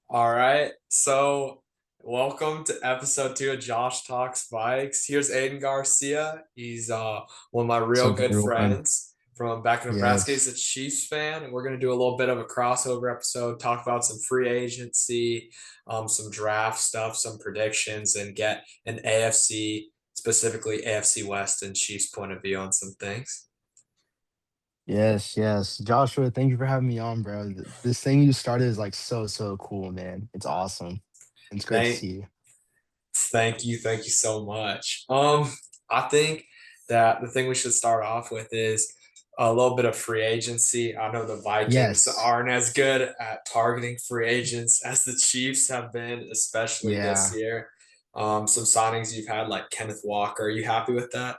All right. So, welcome to episode 2 of Josh Talks Vikes. Here's Aiden Garcia. He's one of my What's real up, good everyone? friends from back in Nebraska. He's Yes, a Chiefs fan, and we're going to do a little bit of a crossover episode, talk about some free agency, some draft stuff, some predictions, and get an AFC, specifically AFC West and Chiefs point of view on some things. yes. Joshua, thank you for having me on, bro. This thing you started is like so cool, man. It's awesome. It's great to Thank see you. Thank you so much. I think that the thing we should start off with is a little bit of free agency. I know the Vikings Yes, aren't as good at targeting free agents as the Chiefs have been, especially this yeah, year. Some signings you've had like Kenneth Walker. Are you happy with that?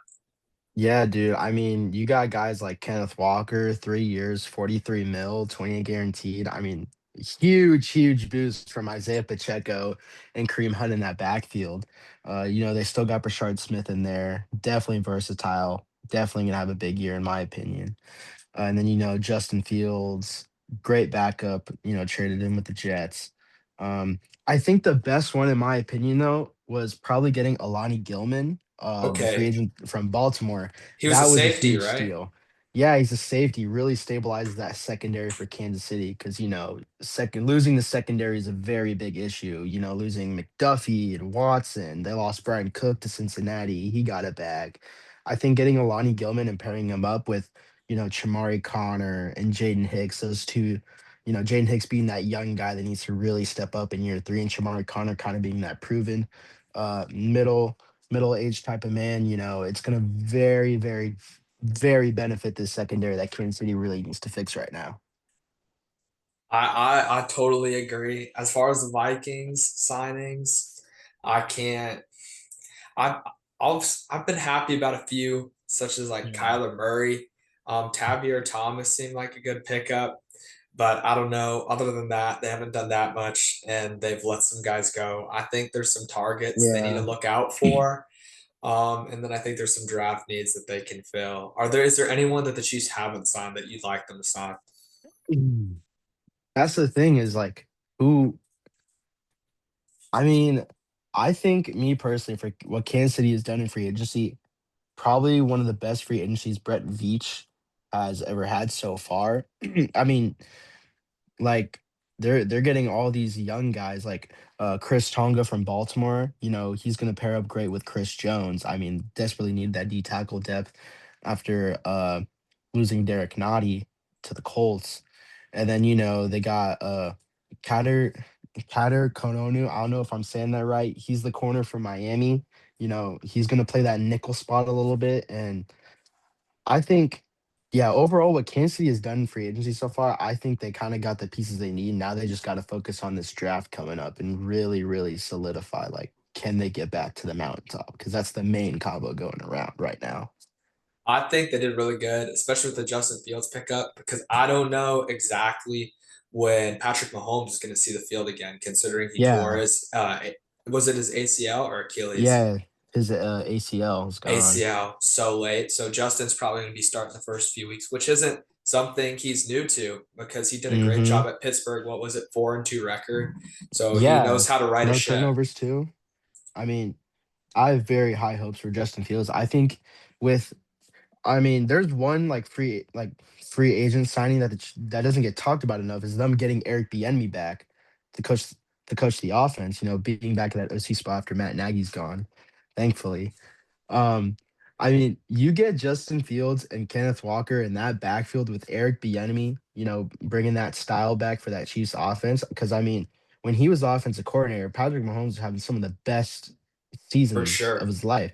yeah, dude. I mean, you got guys like Kenneth Walker, 3 years, 43 mil, 20 guaranteed. I mean, huge boost from Isaiah Pacheco and Kareem Hunt in that backfield. They still got Brashard Smith in there. Definitely versatile. Definitely gonna have a big year, in my opinion. And then, Justin Fields, great backup, traded in with the Jets. I think the best one, in my opinion, though, was probably getting Alani Gilman, the free Okay. agent from Baltimore. He was a That was a safety, huge right? steal. Yeah, he's a safety, really stabilizes that secondary for Kansas City because, second losing the secondary is a very big issue. Losing McDuffie and Watson. They lost Brian Cook to Cincinnati. He got it back. I think getting Alani Gilman and pairing him up with Chamari Connor and Jaden Hicks, those two, Jaden Hicks being that young guy that needs to really step up in year three, and Chamari Connor kind of being that proven middle age type of man, it's gonna very benefit this secondary that Kansas City really needs to fix right now. I totally agree. As far as the Vikings signings, I can't. I've I've been happy about a few, such as like Yeah. Kyler Murray. Tavier Thomas seemed like a good pickup, but I don't know. Other than that, they haven't done that much, and they've let some guys go. I think there's some targets they need to Yeah. look out for, and then I think there's some draft needs that they can fill. Is there anyone that the Chiefs haven't signed that you'd like them to sign? Mm. That's the thing is like who I mean, I think me personally for what Kansas City has done in free agency, probably one of the best free agencies Brett Veach has ever had so far. I mean, like they're getting all these young guys like Chris Tonga from Baltimore. He's gonna pair up great with Chris Jones. I mean, desperately need that D tackle depth after losing Derek Nottie to the Colts. And then they got Kader Kader Kononu. I don't know if I'm saying that right. He's the corner from Miami. He's gonna play that nickel spot a little bit, and I think, yeah, overall, what Kansas City has done in free agency so far, I think they kind of got the pieces they need. Now they just got to focus on this draft coming up and really solidify, like, can they get back to the mountaintop? Because that's the main combo going around right now. I think they did really good, especially with the Justin Fields pickup, because I don't know exactly when Patrick Mahomes is going to see the field again, considering he tore Yeah, his, was it his ACL or Achilles? yeah, his ACL is gone. ACL so late. So Justin's probably going to be starting the first few weeks, which isn't something he's new to because he did a great Mm-hmm. job at Pittsburgh. What was it, 4-2 record? So he Yeah, knows how to write a no ship. turnovers too. I mean, I have very high hopes for Justin Fields. I think with there's one free agent signing that doesn't get talked about enough is them getting Eric Bieniemy back to coach the offense. Being back in that OC spot after Matt Nagy's gone, thankfully. Um, you get Justin Fields and Kenneth Walker in that backfield with Eric Bieniemy. Bringing that style back for that Chiefs offense. Because when he was offensive coordinator, Patrick Mahomes was having some of the best For seasons of sure. his life.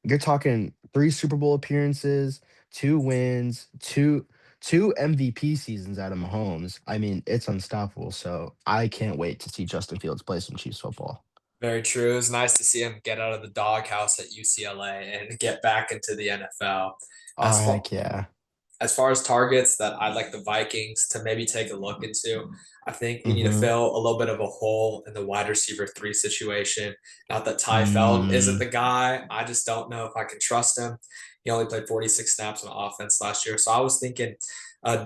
You're talking three Super Bowl appearances, two wins, two MVP seasons out of Mahomes. It's unstoppable. So I can't wait to see Justin Fields play some Chiefs football. Very true. It was nice to see him get out of the doghouse at UCLA and get back into the NFL. Oh As far heck yeah. as far as targets that I'd like the Vikings to maybe take a look into, I think we need to Mm-hmm. fill a little bit of a hole in the wide receiver three situation. Not that Ty Feld isn't Mm, the guy. I just don't know if I can trust him. He only played 46 snaps on offense last year. So I was thinking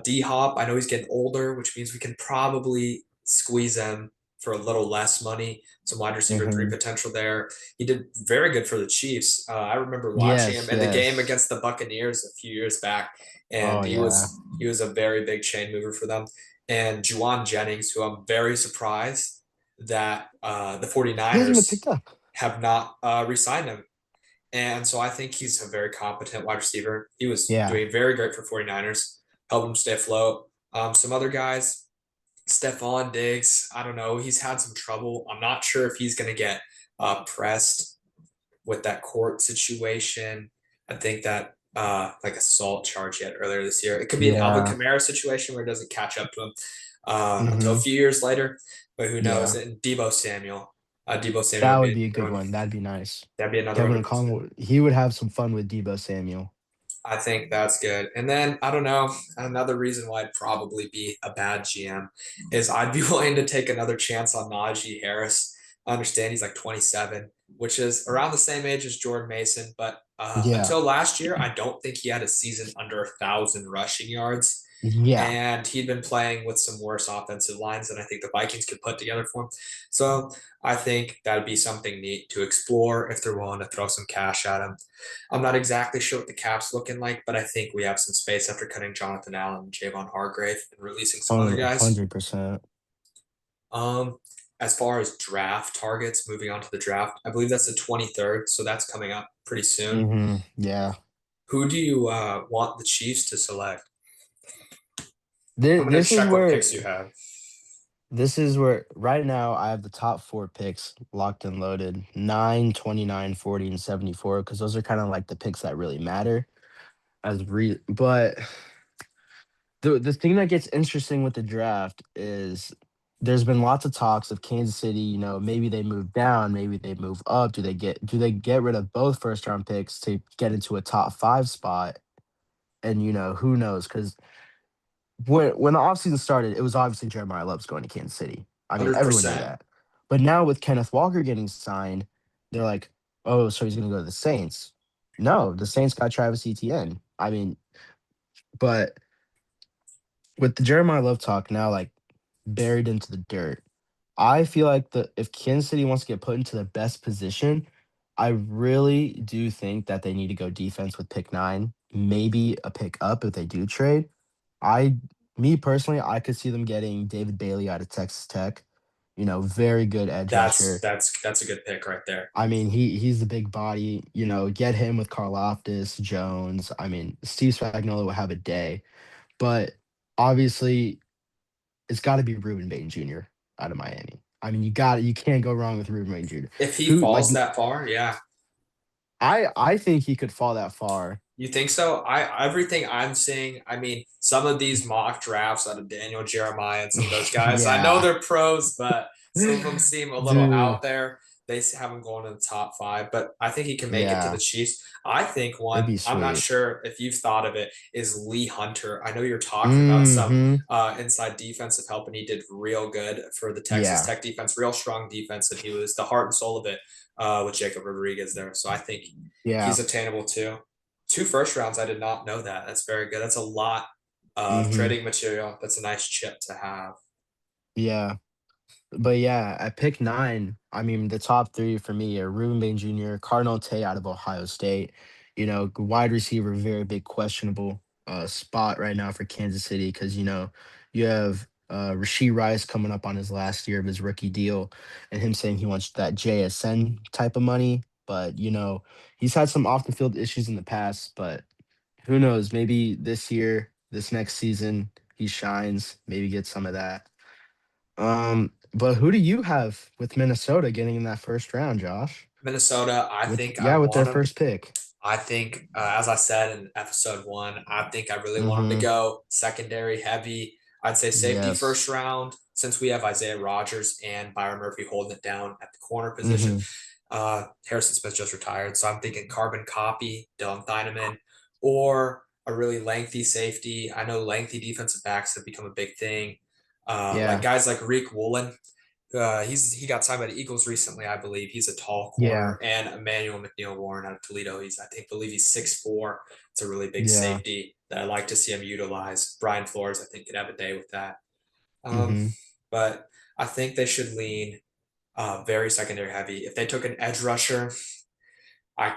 D Hop, I know he's getting older, which means we can probably squeeze them for a little less money. Some wide receiver three Hmm. potential there. He did very good for the Chiefs. I remember watching him Yes, in the game yes. against the Buccaneers a few years back, and Oh yeah. he was a very big chain mover for them. And Juwan Jennings, who I'm very surprised that the He hasn't been 49ers picked up. have not re-signed him. And so I think he's a very competent wide receiver. He was Yeah. doing very great for 49ers, helped him stay afloat. Some other guys, Stephon Diggs, I don't know. He's had some trouble. I'm not sure if he's going to get pressed with that court situation. I think that like assault charge yet earlier this year. It could be an Alvin Yeah. Kamara situation where it doesn't catch up to him until a Hmm. few years later, but who knows? Yeah. And Debo Samuel That would would be be a good another one. one. That'd be nice. That'd be another one Kevin to consider. O'Connell, he would have some fun with Debo Samuel. I think that's good. And then I don't know, another reason why I'd probably be a bad GM is I'd be willing to take another chance on Najee Harris. I understand he's like 27, which is around the same age as Jordan Mason, but Yeah. until last year, I don't think he had a season under 1,000 rushing yards. Yeah. And he'd been playing with some worse offensive lines than I think the Vikings could put together for him. So I think that'd be something neat to explore if they're willing to throw some cash at him. I'm not exactly sure what the cap's looking like, but I think we have some space after cutting Jonathan Allen and Javon Hargrave and releasing some other guys. 100%. Um, as far as draft targets, moving on to the draft, I believe that's the 23rd, so that's coming up pretty soon. Yeah. Who do you want the Chiefs to select? I'm This, going to this is check what where picks you have. this is where right now I have the top four picks locked and loaded 9, 29, 40, and 74 because those are kind of like the picks that really matter but the thing that gets interesting with the draft is there's been lots of talks of Kansas City, maybe they move down, maybe they move up. Do they get rid of both first round picks to get into a top 5 spot? And who knows? Because when the offseason started, it was obviously Jeremiah Love's going to Kansas City. I mean, everyone knew 100%. that. But now with Kenneth Walker getting signed, they're like, oh, so he's going to go to the Saints. No, the Saints got Travis Etienne. I mean, but with the Jeremiah Love talk now, like buried into the dirt, I feel like if Kansas City wants to get put into the best position, I really do think that they need to go defense with pick 9, maybe a pick up if they do trade. I, me personally, I could see them getting David Bailey out of Texas Tech. Very good edge rusher. That's a good pick right there. I mean, he's the big body. Get him with Karlaftis, Jones. I mean, Steve Spagnuolo will have a day, but obviously, it's got to be Ruben Bain Jr. out of Miami. I mean, you can't go wrong with Ruben Bain Jr. If he Who like falls that far, yeah. I think he could fall that far. You think so? I everything I'm seeing, I mean, some of these mock drafts out of Daniel Jeremiah and some of those guys, I know Yeah, they're pros, but some of them seem a little dude. out there. They have him going in the top 5, but I think he can make it to the Yeah, Chiefs. I think it'd one, be I'm not sweet. sure if you've thought of it, is Lee Hunter. I know you're talking about some Hmm. inside defensive help, and he did real good for the Texas Yeah, Tech defense, real strong defense, and he was the heart and soul of it with Jacob Rodriguez there. So I think yeah. he's attainable too. Two first rounds, I did not know that. That's very good. That's a lot of Hmm. trading material. That's a nice chip to have. Yeah. But yeah, at pick 9, I mean, the top three for me are Ruben Bain Jr., Cardinal Tay out of Ohio State. Wide receiver, very big questionable spot right now for Kansas City because, you have Rasheed Rice coming up on his last year of his rookie deal and him saying he wants that JSN type of money. But, he's had some off the field issues in the past, but who knows? Maybe this year, this next season, he shines, maybe get some of that. But who do you have with Minnesota getting in that first round, Josh? Minnesota, I With think I yeah, with their want them. first pick. I think, as I said in episode 1, I think I really want them to Mm-hmm. go secondary heavy. I'd say safety Yes. first round since we have Isaiah Rogers and Byron Murphy holding it down at the corner position. Mm-hmm. Harrison Smith just retired, so I'm thinking carbon copy, Dylan Theineman, or a really lengthy safety. I know lengthy defensive backs have become a big thing. Like Yeah. guys like Reek Woolen, he got signed by the Eagles recently, I believe. He's a tall Yeah. corner, and Emmanuel McNeil Warren out of Toledo. He's believe he's 6'4". It's a really big Yeah. safety that I like to see him utilize. Brian Flores, I think, could have a day with that. Um, Mm-hmm. but I think they should lean very secondary heavy. If they took an edge rusher, I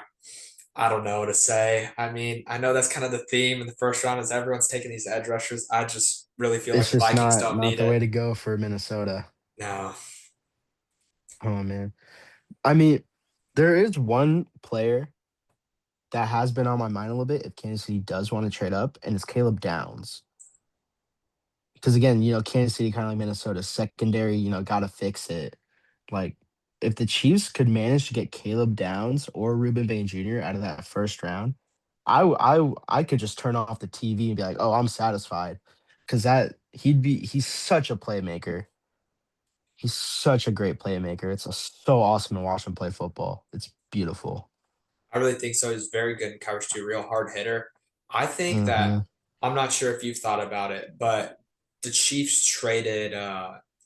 I don't know what to say. I mean, I know that's kind of the theme in the first round is everyone's taking these edge rushers. I just really feel like It's the just Vikings not don't not need the it. way to go for Minnesota. No. Oh man. I mean, there is one player that has been on my mind a little bit if Kansas City does want to trade up, and it's Caleb Downs. Because again, Kansas City kind of like Minnesota secondary, gotta fix it. Like, if the Chiefs could manage to get Caleb Downs or Ruben Bain Jr. out of that first round, I could just turn off the TV and be like, oh, I'm satisfied. Because he's such a playmaker. He's such a great playmaker. It's so awesome to watch him play football. It's beautiful. I really think so. He's very good in coverage too, real hard hitter. I think that Hmm. I'm not sure if you've thought about it, but the Chiefs traded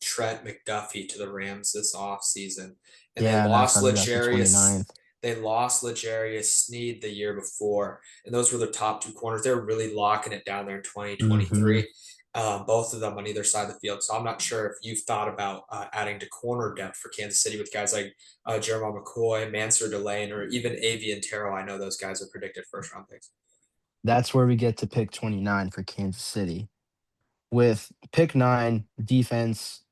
Trent McDuffie to the Rams this offseason, and Yeah, and that's how they got the 29th. They lost Legarius Sneed the year before, and those were their top two corners. They were really locking it down there in Hmm. 2023. Both of them on either side of the field. So I'm not sure if you've thought about adding to corner depth for Kansas City with guys like Jeremiah McCoy, Mansur Delane, or even Avian Terrell. I know those guys are predicted first round picks. That's where we get to pick 29 for Kansas City. With pick 9, defense,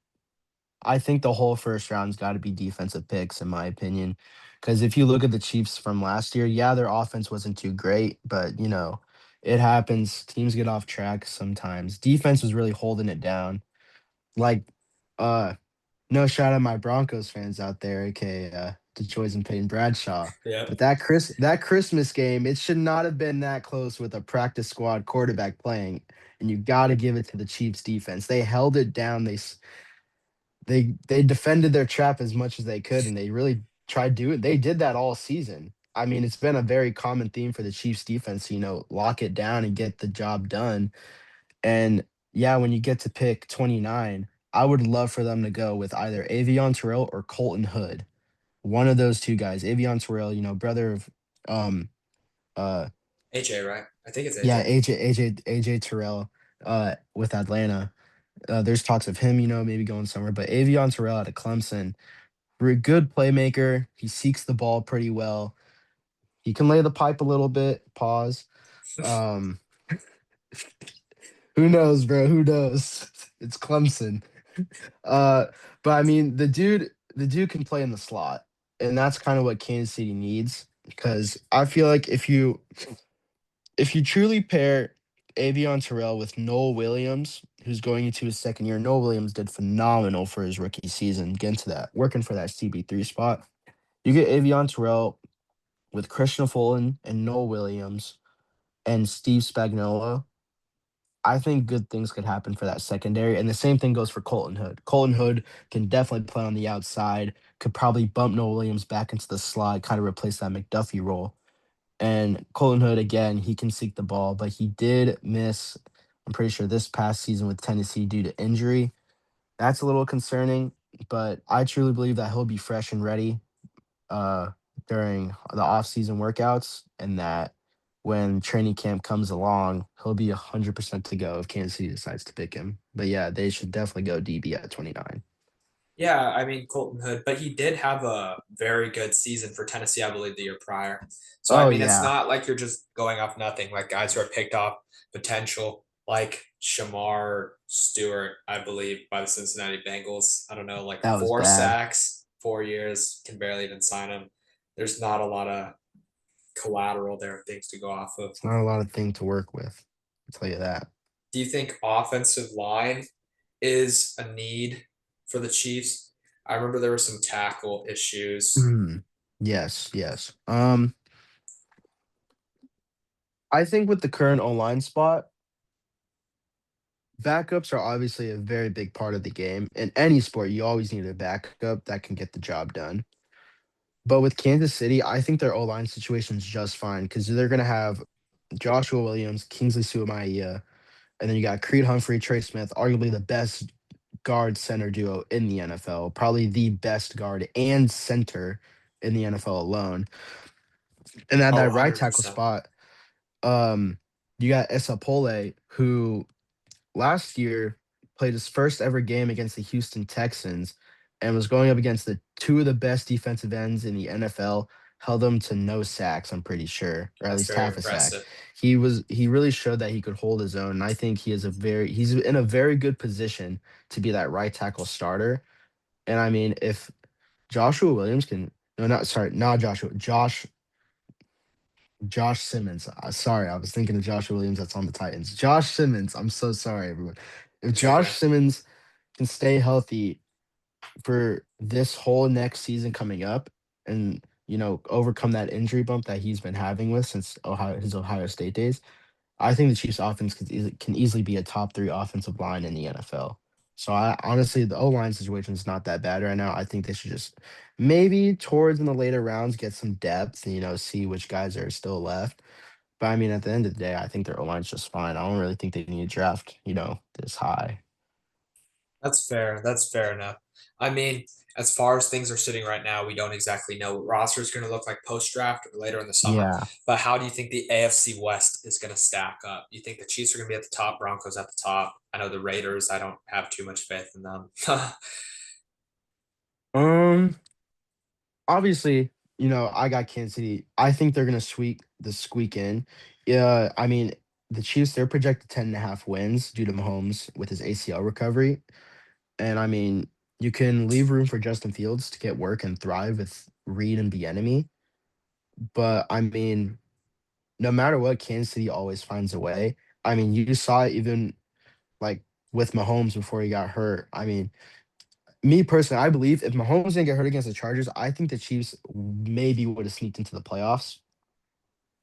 I think the whole first round's got to be defensive picks, in my opinion. Because if you look at the Chiefs from last year, yeah, their offense wasn't too great, but it happens. Teams get off track sometimes. Defense was really holding it down. Like, uh, no shout at my Broncos fans out there, aka Detroit and Peyton Bradshaw. Yeah. But that Christmas game, it should not have been that close with a practice squad quarterback playing. And you got to give it to the Chiefs defense. They held it down. They defended their trap as much as they could, and they really tried doing. They did that all season. I mean, it's been a very common theme for the Chiefs defense. Lock it down and get the job done. And yeah, when you get to pick 29, I would love for them to go with either Avion Terrell or Colton Hood. One of those two guys. Avion Terrell, brother of um uh AJ, right? I think it's yeah, AJ. AJ Terrell with Atlanta. There's talks of him, maybe going somewhere, but Avion Terrell out of Clemson, good playmaker. He seeks the ball pretty well. He can lay the pipe a little bit. Pause. Um, who knows, bro? Who knows? It's Clemson. Uh, but I mean, the dude can play in the slot, and that's kind of what Kansas City needs. Because I feel like if you truly pair Avion Terrell with Noel Williams, who's going into his second year, Noel Williams did phenomenal for his rookie season, getting to that, working for that CB3 spot. You get Avion Terrell with Christian Fulton and Noel Williams and Steve Spagnuolo. I think good things could happen for that secondary. And the same thing goes for Colton Hood. Colton Hood can definitely play on the outside, could probably bump Noel Williams back into the slot, kind of replace that McDuffie role. And Colton Hood, again, he can seek the ball, but he did miss, I'm pretty sure, this past season with Tennessee due to injury. That's a little concerning, but I truly believe that he'll be fresh and ready uh, during the off-season workouts, and that when training camp comes along, he'll be 100% to go if Kansas City decides to pick him. But yeah, they should definitely go DB at 29. Yeah, I mean Colton Hood, but he did have a very good season for Tennessee, I believe, the year prior. So I Oh mean, it's yeah, not like you're just going off nothing. Like guys who are picked off potential, like Shamar Stewart, I believe, by the Cincinnati Bengals. I don't know, like that was four bad. sacks, 4 years, can barely even sign him. There's not a lot of collateral there, things to go off of. It's not a lot of thing to work with. I'll tell you that. Do you think offensive line is a need for the Chiefs? I remember there were some tackle issues. Mm, yes, yes. I think with the current online spot, backups are obviously a very big part of the game. In any sport, you always need a backup that can get the job done. But with Kansas City, I think their O line situation is just fine because they're going to have Joshua Williams, Kingsley Suamaiya, and then you got Creed Humphrey, Trey Smith, arguably the best guard center duo in the NFL, probably the best guard and center in the NFL alone. And at Oh, that right tackle 100%. spot, um, you got Esa Pole, who last year played his first ever game against the Houston Texans and was going up against the two of the best defensive ends in the NFL, held them to no sacks, I'm pretty sure, or at That's least very half a sack. impressive. He really showed that he could hold his own. And I think he's in a very good position to be that right tackle starter. And I mean, if Joshua Williams can no, not sorry, not Joshua, Josh Simmons. Sorry, I was thinking of Joshua Williams that's on the Titans. Josh Simmons. I'm so sorry, everyone. If It's Josh okay. Simmons can stay healthy for this whole next season coming up and, overcome that injury bump that he's been having with since his Ohio State days, I think the Chiefs offense can easily be a top 3 offensive line in the NFL. So I honestly, the O-line situation is not that bad right now. I think they should just maybe towards in the later rounds get some depth and, see which guys are still left. But I mean, at the end of the day, I think their O-line's just fine. I don't really think they need to draft, this high. That's fair. That's fair enough. I mean, as far as things are sitting right now, we don't exactly know what roster is going to look like post draft or later in the summer. Yeah. But how do you think the AFC West is going to stack up? You think the Chiefs are going to be at the top, Broncos at the top? I know the Raiders, I don't have too much faith in them. Um, Obviously, I got Kansas City. I think they're gonna squeak in. Yeah, I mean, the Chiefs, they're projected 10.5 wins due to Mahomes with his ACL recovery. And I mean, you can leave room for Justin Fields to get work and thrive with Reed and enemy. But I mean, no matter what, Kansas City always finds a way. I mean, you saw it even like with Mahomes before he got hurt. I mean, me personally, I believe if Mahomes didn't get hurt against the Chargers, I think the Chiefs maybe would have sneaked into the playoffs.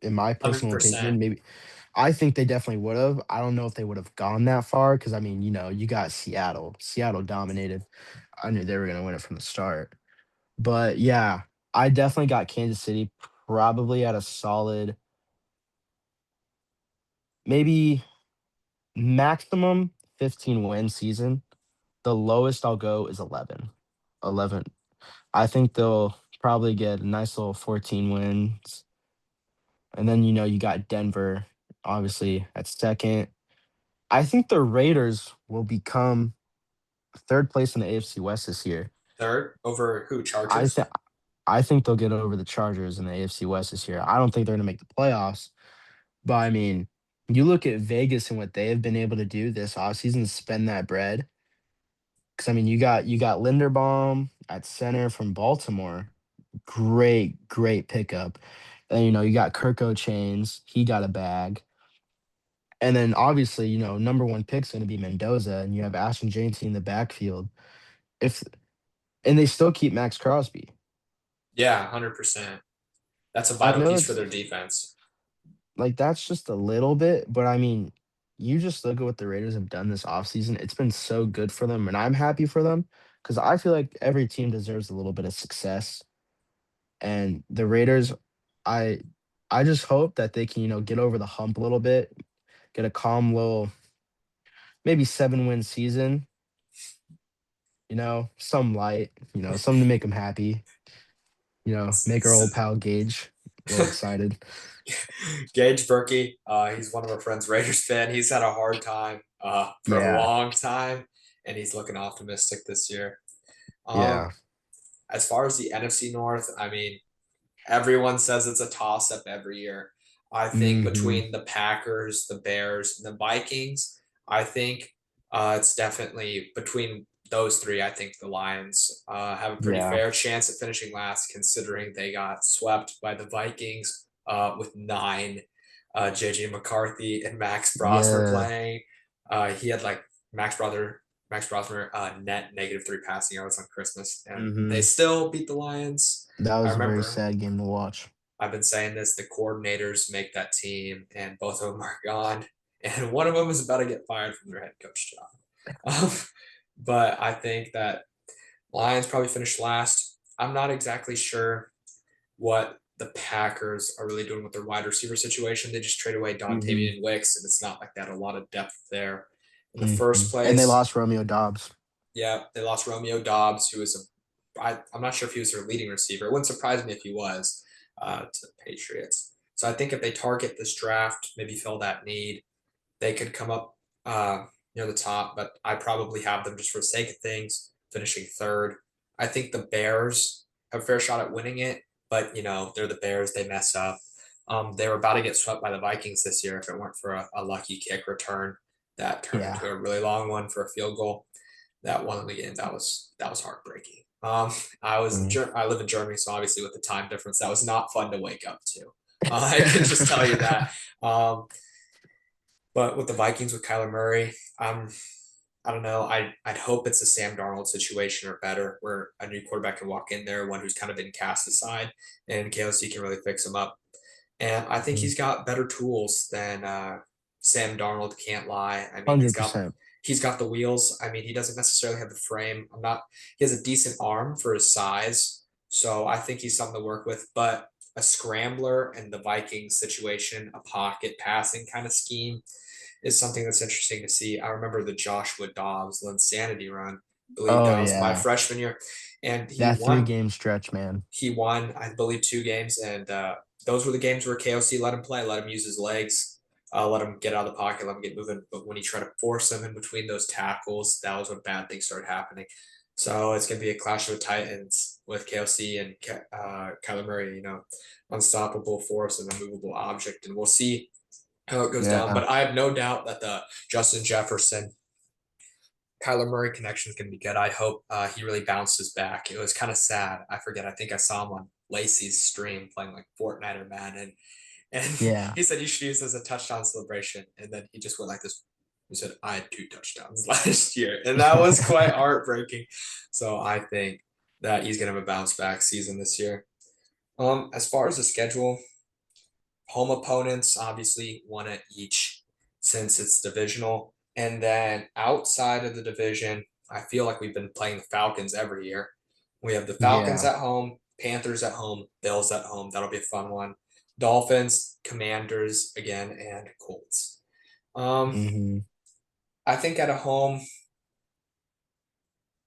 In my personal 100%. opinion, maybe I think they definitely would have. I don't know if they would have gone that far because I mean, you got Seattle. Seattle dominated. I knew they were gonna win it from the start. But yeah, I definitely got Kansas City probably at a solid, maybe maximum 15-win season. The lowest I'll go is 11. 11. I think they'll probably get a nice little 14 wins. And then, you got Denver, obviously, at second. I think the Raiders will become third place in the AFC West this year. Third over who? I think Chargers? I think they'll get over the Chargers in the AFC West this year. I don't think they're going to make the playoffs, but I mean, you look at Vegas and what they have been able to do this offseason, spend that bread. Because I mean, you got Linderbaum at center from Baltimore. Great pickup. And you got Kirko Chains. He got a bag. And then obviously, number one pick's going to be Mendoza, and you have Ashton Jane in the backfield. If and they still keep Max Crosby. Yeah, 100%. That's a I vital know piece for it's their defense. like that's just a little bit, but I mean, you just look at what the Raiders have done this offseason. It's been so good for them, and I'm happy for them because I feel like every team deserves a little bit of success. And the Raiders, I I just hope that they can, get over the hump a little bit, get a calm little maybe 7-win season, some light, something to make them happy, make our old pal Gage a little excited. Gage Berkey, he's one of our friends, Raiders fan. He's had a hard time for a Yeah, long time, and he's looking optimistic this year. Um, yeah. as far as the NFC North, I mean, everyone says it's a toss up every year. I think Hmm. between the Packers, the Bears, and the Vikings, I think it's definitely between those three. I think the Lions have a pretty Yeah. fair chance at finishing last, considering they got swept by the Vikings with nine. JJ McCarthy and Max Brosmer Yeah. playing. He had like Max Brother Max Brosmer net -3 passing yards on Christmas, and they Hmm. still beat the Lions. That I was a very remember sad game to watch. I've been saying this, the coordinators make that team, and both of them are gone. And one of them is about to get fired from their head coach job. Um, but I think that Lions probably finished last. I'm not exactly sure what the Packers are really doing with their wide receiver situation. They just trade away Hmm. Dontavian Wicks, and it's not like they had a lot of depth there. In the Hmm. first And they place, lost Romeo Dobbs. yeah, they lost Romeo Dobbs, who was I'm not sure if he was their leading receiver. It wouldn't surprise me if he was to the Patriots. So I think if they target this draft, maybe fill that need, they could come up. near the top, but I probably have them just for the sake of things, finishing third. I think the Bears have a fair shot at winning it, but they're the Bears, they mess up. They were about to get swept by the Vikings this year if it weren't for a lucky kick return that turned Yeah. into a really long one for a field goal. That one of the games that was heartbreaking. Mm. I live in Germany, so obviously with the time difference, that was not fun to wake up to. I can just tell you that. Um, but with the Vikings with Kyler Murray, I don't know. I'd hope it's a Sam Darnold situation or better, where a new quarterback can walk in there, one who's kind of been cast aside, and KOC can really fix him up. And I think Mhm. he's got better tools than Sam Darnold. Can't lie. I mean, he's got 100%. he's got the wheels. I mean, he doesn't necessarily have the frame. I'm not. He has a decent arm for his size, so I think he's something to work with. But a scrambler and the Vikings situation, a pocket passing kind of scheme, is something that's interesting to see. I remember the Joshua Dobbs Linsanity run. I believe Oh that was my yeah. freshman year, and That 3 game stretch, man. he won, I believe, 2 games, and those were the games where KOC let him play, let him use his legs, let him get out of the pocket, let him get moving. But when he tried to force him in between those tackles, that was when bad things started happening. So it's going to be a clash of titans with KOC and Kyler Murray, unstoppable force and a movable object. And we'll see how it goes down. Yeah. But I have no doubt that the Justin Jefferson Kyler Murray connection is going to be good. I hope he really bounces back. It was kind of sad. I forget. I think I saw him on Lacey's stream playing like Fortnite or Madden, and Yeah. he said you should use this as a touchdown celebration. And then he just went like this. He said, "I had 2 touchdowns last year," and that was quite heartbreaking. So I think that he's going to have a bounce back season this year. As far as the schedule, home opponents, obviously one at each since it's divisional. And then outside of the division, I feel like we've been playing the Falcons every year. We have the Falcons Yeah. at home, Panthers at home, Bills at home. That'll be a fun one. Dolphins, Commanders again, and Colts. Um, Hmm. I think at a home,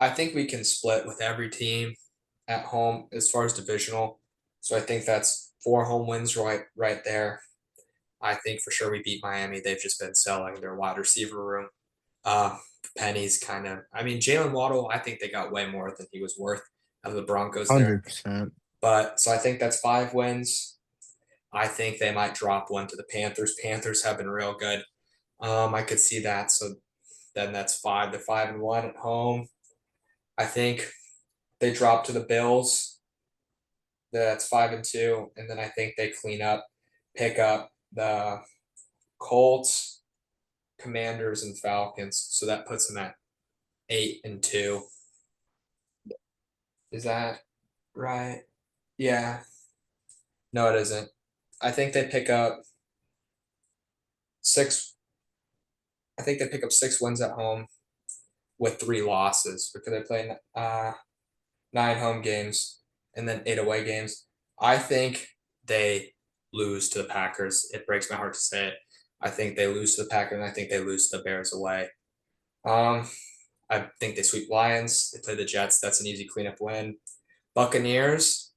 I think we can split with every team at home as far as divisional. So I think that's 4 home wins right there. I think for sure we beat Miami. They've just been selling their wide receiver room. Uh, Penny's kind of, I mean, Jalen Waddle, I think they got way more than he was worth out of the Broncos there. 100%. But so I think that's 5 wins. I think they might drop one to the Panthers. Panthers have been real good. I could see that. So then that's 5. They're 5-1 at home. I think they drop to the Bills. That's 5-2. And then I think they clean up, pick up the Colts, Commanders, and Falcons. So that puts them at 8-2. Is that right? Yeah. No, it isn't. I think they pick up six. I think they pick up 6 wins at home with 3 losses because they play 9 home games and then 8 away games. I think they lose to the Packers. It breaks my heart to say it. I think they lose to the Packers, and I think they lose to the Bears away. Um, I think they sweep Lions. They play the Jets. That's an easy cleanup win. Buccaneers,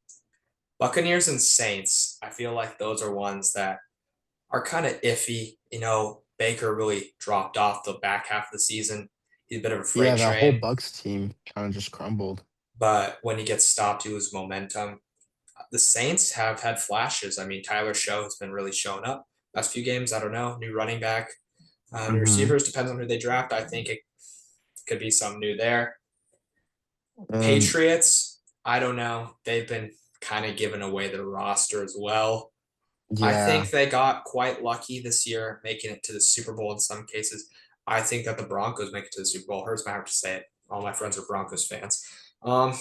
Buccaneers and Saints. I feel like those are ones that are kind of iffy. Baker really dropped off the back half of the season. He's a bit of a Yeah, freight that whole train, Bucks team kind of just crumbled. but when he gets stopped, he loses momentum. The Saints have had flashes. I mean, Tyler Show has been really showing up last few games. I don't know, new running back, new Hmm. receivers depends on who they draft. I think it could be something new there. And Patriots, I don't know. They've been kind of giving away their roster as well. I yeah. think they got quite lucky this year, making it to the Super Bowl in some cases. I think that the Broncos make it to the Super Bowl. Hurts my heart to say it. All my friends are Broncos fans. Um,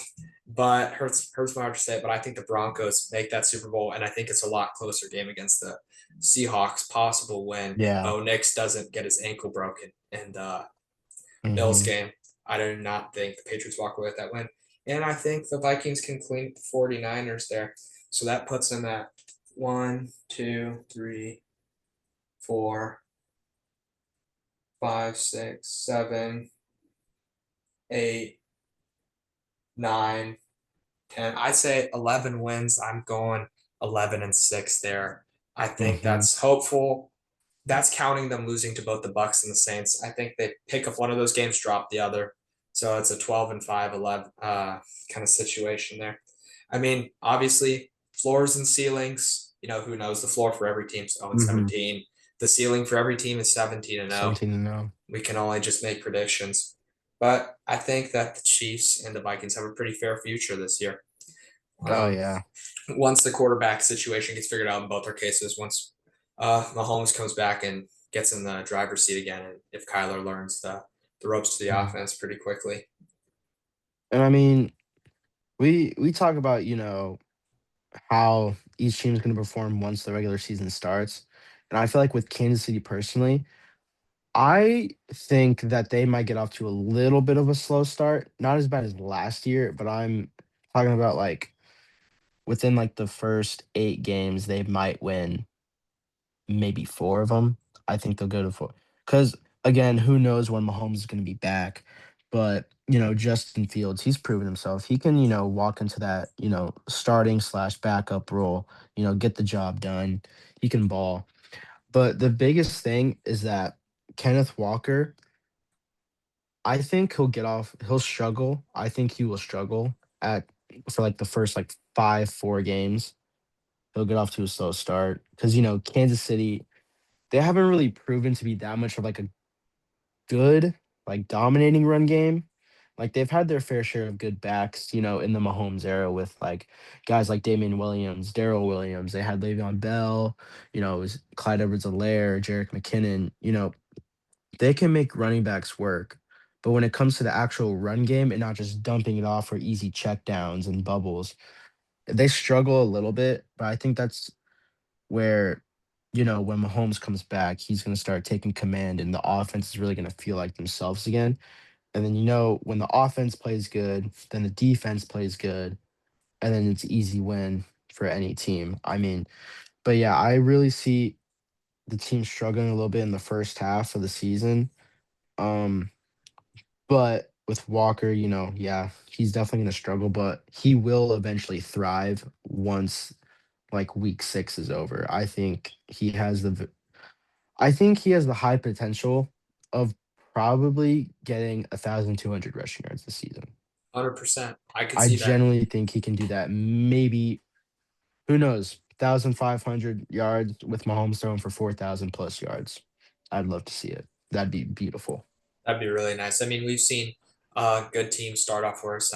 but hurts my heart to say it. But I think the Broncos make that Super Bowl, and I think it's a lot closer game against the Seahawks. Possible win if Yeah. Bo Nix doesn't get his ankle broken in the Bills Hmm. game. I do not think the Patriots walk away with that win. And I think the Vikings can clean the 49ers there. So that puts them at 1, 2, 3, 4, 5, 6, 7, 8, 9, 10. I'd say 11 wins. I'm going 11-6 there. I think Hmm. that's hopeful. that's counting them losing to both the Bucks and the Saints. I think they pick up one of those games, drop the other. So it's a 12 and 5, 11 kind of situation there. I mean, obviously, floors and ceilings, who knows? The floor for every team is 0 and Hmm. 17. The ceiling for every team is 17 and 0. 17 and 0. We can only just make predictions. But I think that the Chiefs and the Vikings have a pretty fair future this year. Oh Um, yeah. Once the quarterback situation gets figured out in both our cases, once Mahomes comes back and gets in the driver's seat again, and if Kyler learns the ropes to the Mhm. offense pretty quickly. And I mean, we talk about, how each team is going to perform once the regular season starts. And I feel like with Kansas City personally, I think that they might get off to a little bit of a slow start. Not as bad as last year, but I'm talking about like within like the first 8 games, they might win maybe 4 of them. I think they'll go to 4. Because again, who knows when Mahomes is going to be back? But Justin Fields, he's proven himself. He can walk into that starting slash backup role. Get the job done. He can ball. But the biggest thing is that Kenneth Walker, I think he'll get off. He'll struggle. I think he will struggle at for like the first like 4 games. He'll get off to a slow start because Kansas City, they haven't really proven to be that much of like a good, like dominating run game. Like they've had their fair share of good backs, in the Mahomes era with like guys like Damian Williams, Daryl Williams. They had Le'Veon Bell, it was Clyde Edwards-Helaire, Jerick McKinnon. They can make running backs work. But when it comes to the actual run game and not just dumping it off for easy checkdowns and bubbles, they struggle a little bit. But I think that's where, when Mahomes comes back, he's going to start taking command and the offense is really going to feel like themselves again. And then, when the offense plays good, then the defense plays good, and then it's easy win for any team. I mean, but yeah, I really see the team struggling a little bit in the first half of the season. Um, but with Walker, yeah, he's definitely going to struggle, but he will eventually thrive once like week 6 is over. I think he has the high potential of probably getting 1,200 rushing yards this season. 100%. I could I see that. genuinely think he can do that. Maybe, who knows, 1,500 yards with Mahomes throwing for 4,000 plus yards. I'd love to see it. That'd be beautiful. That'd be really nice. I mean, we've seen good teams start off worse.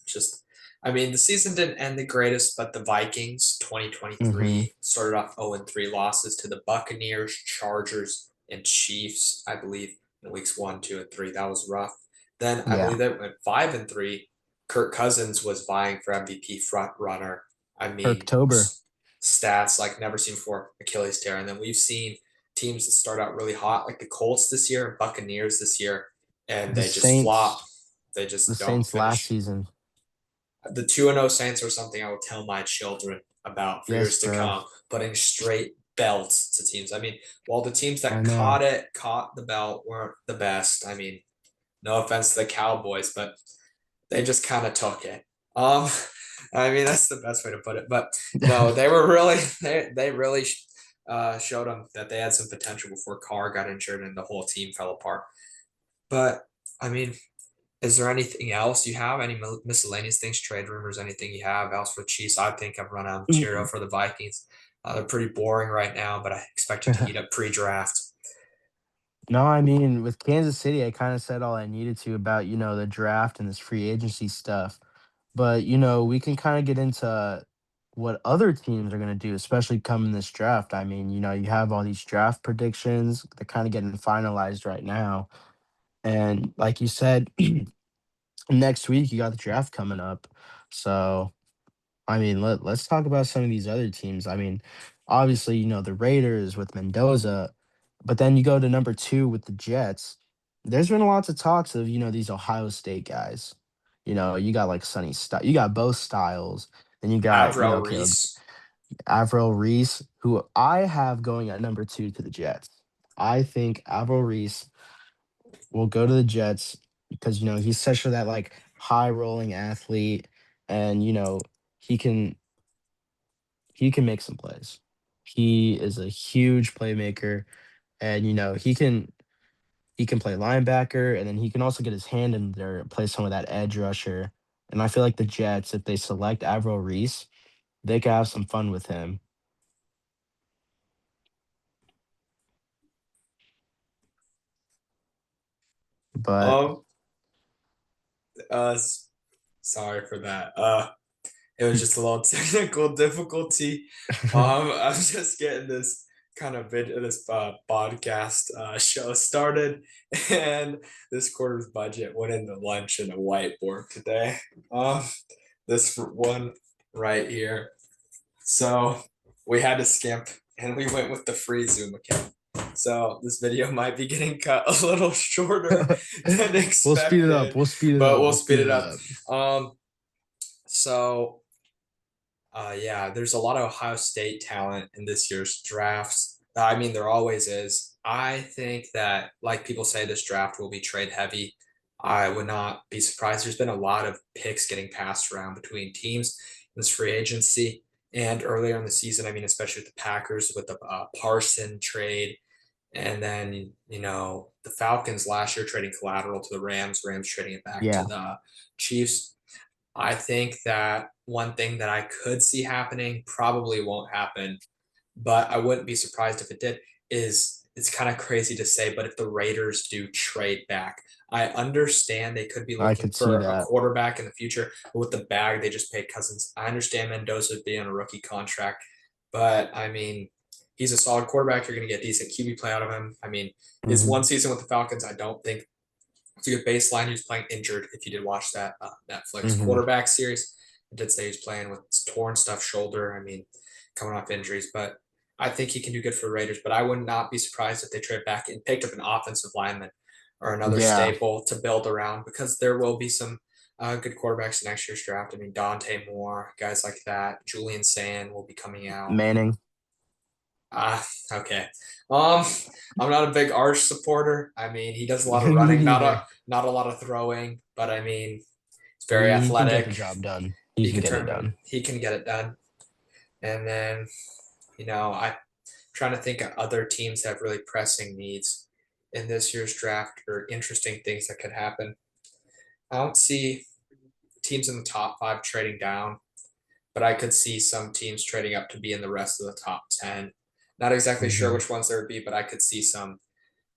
Just, the season didn't end the greatest, but the Vikings Hmm. 2023 started off 0 and 3 losses to the Buccaneers, Chargers, and Chiefs, I believe, in weeks 1, 2, and 3. That was rough. Then I Yeah. believe that went 5 and 3. Kirk Cousins was vying for MVP front runner. I mean, October. stats like never seen before, Achilles tear. And then we've seen teams that start out really hot, like the Colts this year, Buccaneers this year, and The they just flop. Saints, They the just don't Saints last finish. season. The 2-0 Saints are something I will tell my children about for Yes, years to bro. come, putting straight belts to teams. While the teams I that know. caught the belt weren't the best. No offense to the Cowboys, but they just kind of took it. Um, that's the best way to put it. But no, they were really they really showed them that they had some potential before Carr got injured and the whole team fell apart. But I mean, is there anything else you have? Any miscellaneous things, trade rumors, anything you have else for the Chiefs? I think I've run out of material for the Vikings. They're pretty boring right now, but I expect it to heat up pre-draft. No, I mean, with Kansas City, I kind of said all I needed to about, the draft and this free agency stuff. But, we can kind of get into what other teams are going to do, especially coming this draft. I mean, you have all these draft predictions. They're kind of getting finalized right now. And like you said, next week you got the draft coming up. So, I mean, let's talk about some of these other teams. I mean, obviously, the Raiders with Mendoza, but then you go to number 2 with the Jets. There's been lots of talks of, these Ohio State guys. You got like you got both styles. Then you got, Avril Caleb Reese, Avril Reese, who I have going at number 2 to the Jets. I think Avril Reese will go to the Jets because, he's such a that like high rolling athlete and, he can he can make some plays. He is a huge playmaker. and he can play linebacker, and then he can also get his hand in there, play some of that edge rusher. And I feel like the Jets, if they select Avril Reese, they could have some fun with him. But Um, uh, sorry for that. It was just a little technical difficulty. I'm just getting this kind of video, this podcast show started, and this quarter's budget went into lunch and a whiteboard today. Um, this one right here. So we had to skimp, and we went with the free Zoom account. So this video might be getting cut a little shorter than we'll speed it up. expected, We'll speed it but up. we'll We'll speed speed it it up. up. Um, so yeah, there's a lot of Ohio State talent in this year's drafts. I mean, there always is. I think that, like people say, this draft will be trade heavy. I would not be surprised. There's been a lot of picks getting passed around between teams in this free agency and earlier in the season. I mean, especially with the Packers with the Parson trade, and then the Falcons last year trading collateral to the Rams, Rams trading it back to Yeah, the Chiefs. I think that one thing that I could see happening probably won't happen, but I wouldn't be surprised if it did. Is it's kind of crazy to say, but if the Raiders do trade back, I understand they could be I looking could see for a that. quarterback in the future, but with the bag they just paid Cousins. I understand Mendoza being on a rookie contract, but I mean, he's a solid quarterback. You're going to get decent QB play out of him. I mean, his one Hmm. season with the Falcons, I don't think it's a good baseline. He was playing injured. If you did watch that Netflix Hmm. quarterback series, it did say he was playing with torn stuff shoulder. I mean, coming off injuries, but I think he can do good for the Raiders. But I would not be surprised if they trade back and picked up an offensive lineman or another Yeah. staple to build around, because there will be some good quarterbacks in next year's draft. I mean, Dante Moore, guys like that. Julian Sand will be coming out. Manning. Okay. Um, I'm not a big Arch supporter. I mean, he does a lot of Me running, neither. not a lot of throwing, but I mean, he's very He can get the athletic. job done. He can get it done. He can get it done. And then, I'm trying to think of other teams that have really pressing needs in this year's draft or interesting things that could happen. I don't see teams in the top five trading down, but I could see some teams trading up to be in the rest of the top 10. Not exactly sure Hmm. which ones there would be, but I could see some.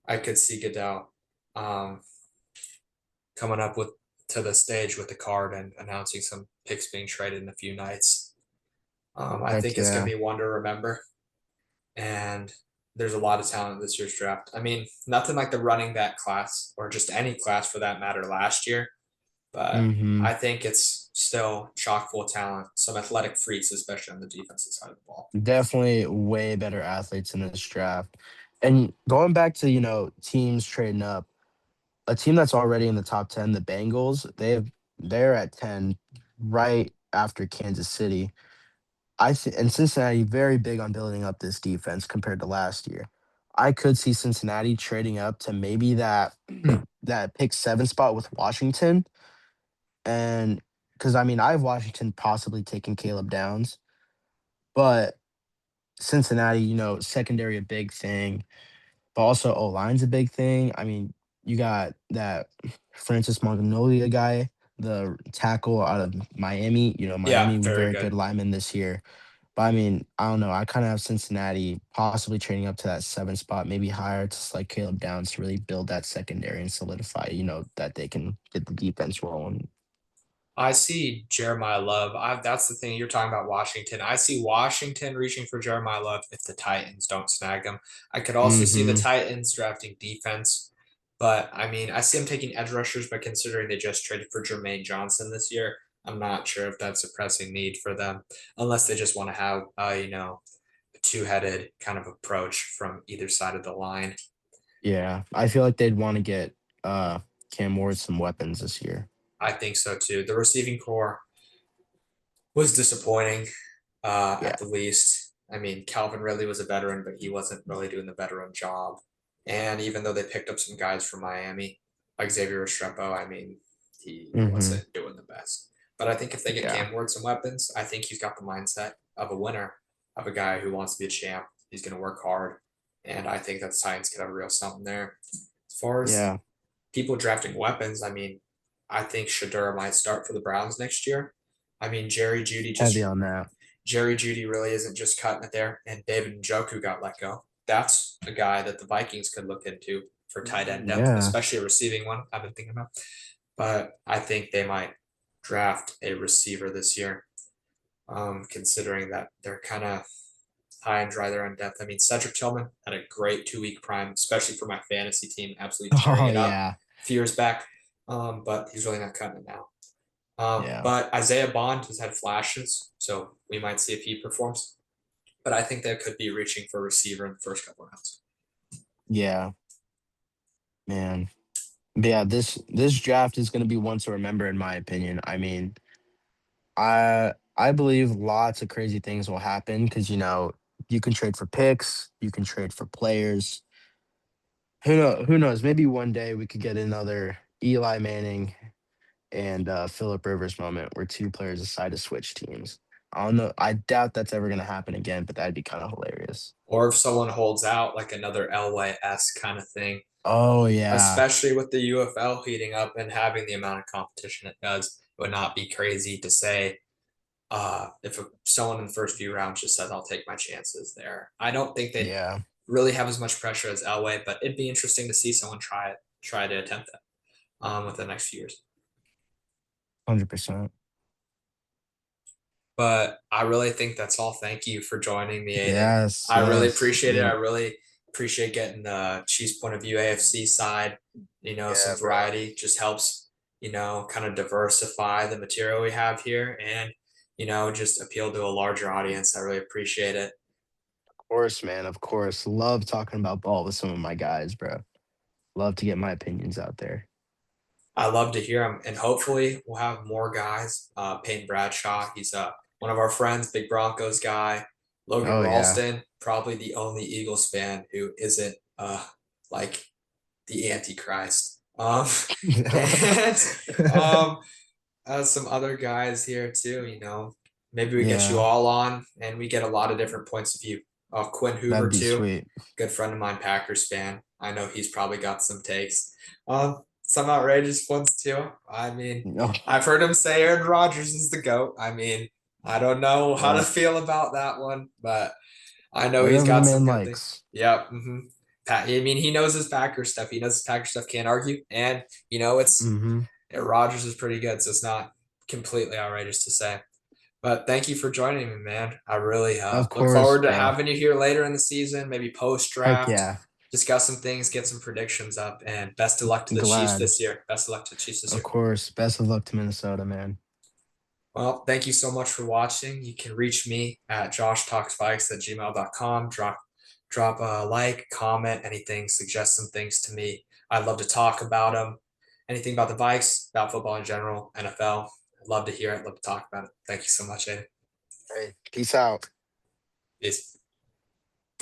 I could see Goodell um, coming up with to the stage with the card and announcing some picks being traded in a few nights. I Heck think it's going yeah. to be one to remember. And there's a lot of talent in this year's draft. I mean, nothing like the running back class or just any class for that matter last year, but Hmm. I think it's still chock full of talent, some athletic freaks, especially on the defensive side of the ball. Definitely way better athletes in this draft. And going back to, teams trading up, a team that's already in the top 10, the Bengals, they're at 10 right after Kansas City. And Cincinnati very big on building up this defense compared to last year. I could see Cincinnati trading up to maybe that that pick 7 spot with Washington. And because I mean I have Washington possibly taking Caleb Downs, but Cincinnati, secondary a big thing, but also O line's a big thing. I mean, you got that Francis Magnolia guy, the tackle out of Miami. Yeah, Miami very very good good. lineman this year. But I mean, I don't know. I kind of have Cincinnati possibly trading up to that 7 spot, maybe higher to select Caleb Downs to really build that secondary and solidify, that they can get the defense rolling. I see Jeremiah Love. That's the thing you're talking about Washington. I see Washington reaching for Jeremiah Love if the Titans don't snag him. I could also see the Hmm. Titans drafting defense, but I mean, I see them taking edge rushers, but considering they just traded for Jermaine Johnson this year, I'm not sure if that's a pressing need for them, unless they just want to have, a two-headed kind of approach from either side of the line. Yeah, I feel like they'd want to get Cam Ward some weapons this year. I think so too. The receiving core was disappointing, Yeah. at the least. I mean, Calvin Ridley was a veteran, but he wasn't really doing the veteran job. And even though they picked up some guys from Miami, like Xavier Restrepo, I mean, he Hmm. wasn't doing the best. But I think if they get Yeah. Cam Ward some weapons, I think he's got the mindset of a winner, of a guy who wants to be a champ. He's going to work hard, and I think that the Titans could have a real something there. As far as Yeah. people drafting weapons, I mean, I think Shadura might start for the Browns next year. I mean, Heavy on that. Jerry Judy really isn't just cutting it there, and David Njoku got let go. That's a guy that the Vikings could look into for tight end depth, Yeah. especially a receiving one. I've been thinking about, but I think they might draft a receiver this year, considering that they're kind of high and dry there on depth. I mean, Cedric Tillman had a great 2 week prime, especially for my fantasy team, absolutely tearing Oh it up yeah. a few years back. But he's really not cutting it now. Yeah. But Isaiah Bond has had flashes, so we might see if he performs. But I think they could be reaching for a receiver in the first couple of rounds. Yeah. Man. But yeah, this draft is going to be one to remember in my opinion. I mean, I believe lots of crazy things will happen because you can trade for picks, you can trade for players. Who knows? Maybe one day we could get another Eli Manning and Philip Rivers moment where two players decide to switch teams. I don't know. I doubt that's ever gonna happen again, but that'd be kind of hilarious. Or if someone holds out like another LYS kind of thing, Oh yeah, especially with the UFL heating up and having the amount of competition it does, it would not be crazy to say if someone in the first few rounds just says, I'll take my chances there. I don't think they'd yeah, really have as much pressure as Elway, but it'd be interesting to see someone try to attempt that within the next few years. 100%. But I really think that's all. Thank you for joining me, Aiden. Yes, I really yes. appreciate it. I really appreciate getting the Chiefs point of view, AFC side. Yeah, Some bro. variety just helps, kind of diversify the material we have here and, just appeal to a larger audience. I really appreciate it. Of course, man. Of course. Love talking about ball with some of my guys, bro. Love to get my opinions out there. I love to hear them, and hopefully we'll have more guys. Peyton Bradshaw, he's one of our friends, big Broncos guy. Logan Oh yeah. Ralston, probably the only Eagles fan who isn't like the Antichrist. And um, some other guys here too. Maybe we get you Yeah, all on, and we get a lot of different points of view. Quinn Hoover that'd be too, sweet. good friend of mine, Packers fan. I know he's probably got some takes. Some outrageous ones too. I mean, No, I've heard him say Aaron Rodgers is the GOAT. I mean, I don't know how to yeah. feel about that one, but I know he's Whatever the got some man good things. likes. Yep. Pat, I mean, he knows his Packers stuff. He knows his Packers stuff. Can't argue. And it's Mm-hmm. Rodgers is pretty good, so it's not completely outrageous to say. But thank you for joining me, man. I really Of look course, forward to bro. having you here later in the season, maybe post Heck draft, yeah. discuss some things, get some predictions up, and best of luck to the Chiefs Glad. this year. Best of luck to the Chiefs this Of year. course. Best of luck to Minnesota, man. Well, thank you so much for watching. You can reach me at joshtalksvikes@gmail.com. Drop a like, comment, anything, suggest some things to me. I'd love to talk about them. Anything about the Vikes, about football in general, NFL. I'd love to hear it. Love to talk about it. Thank you so much, Aiden. Hey, peace out. Peace.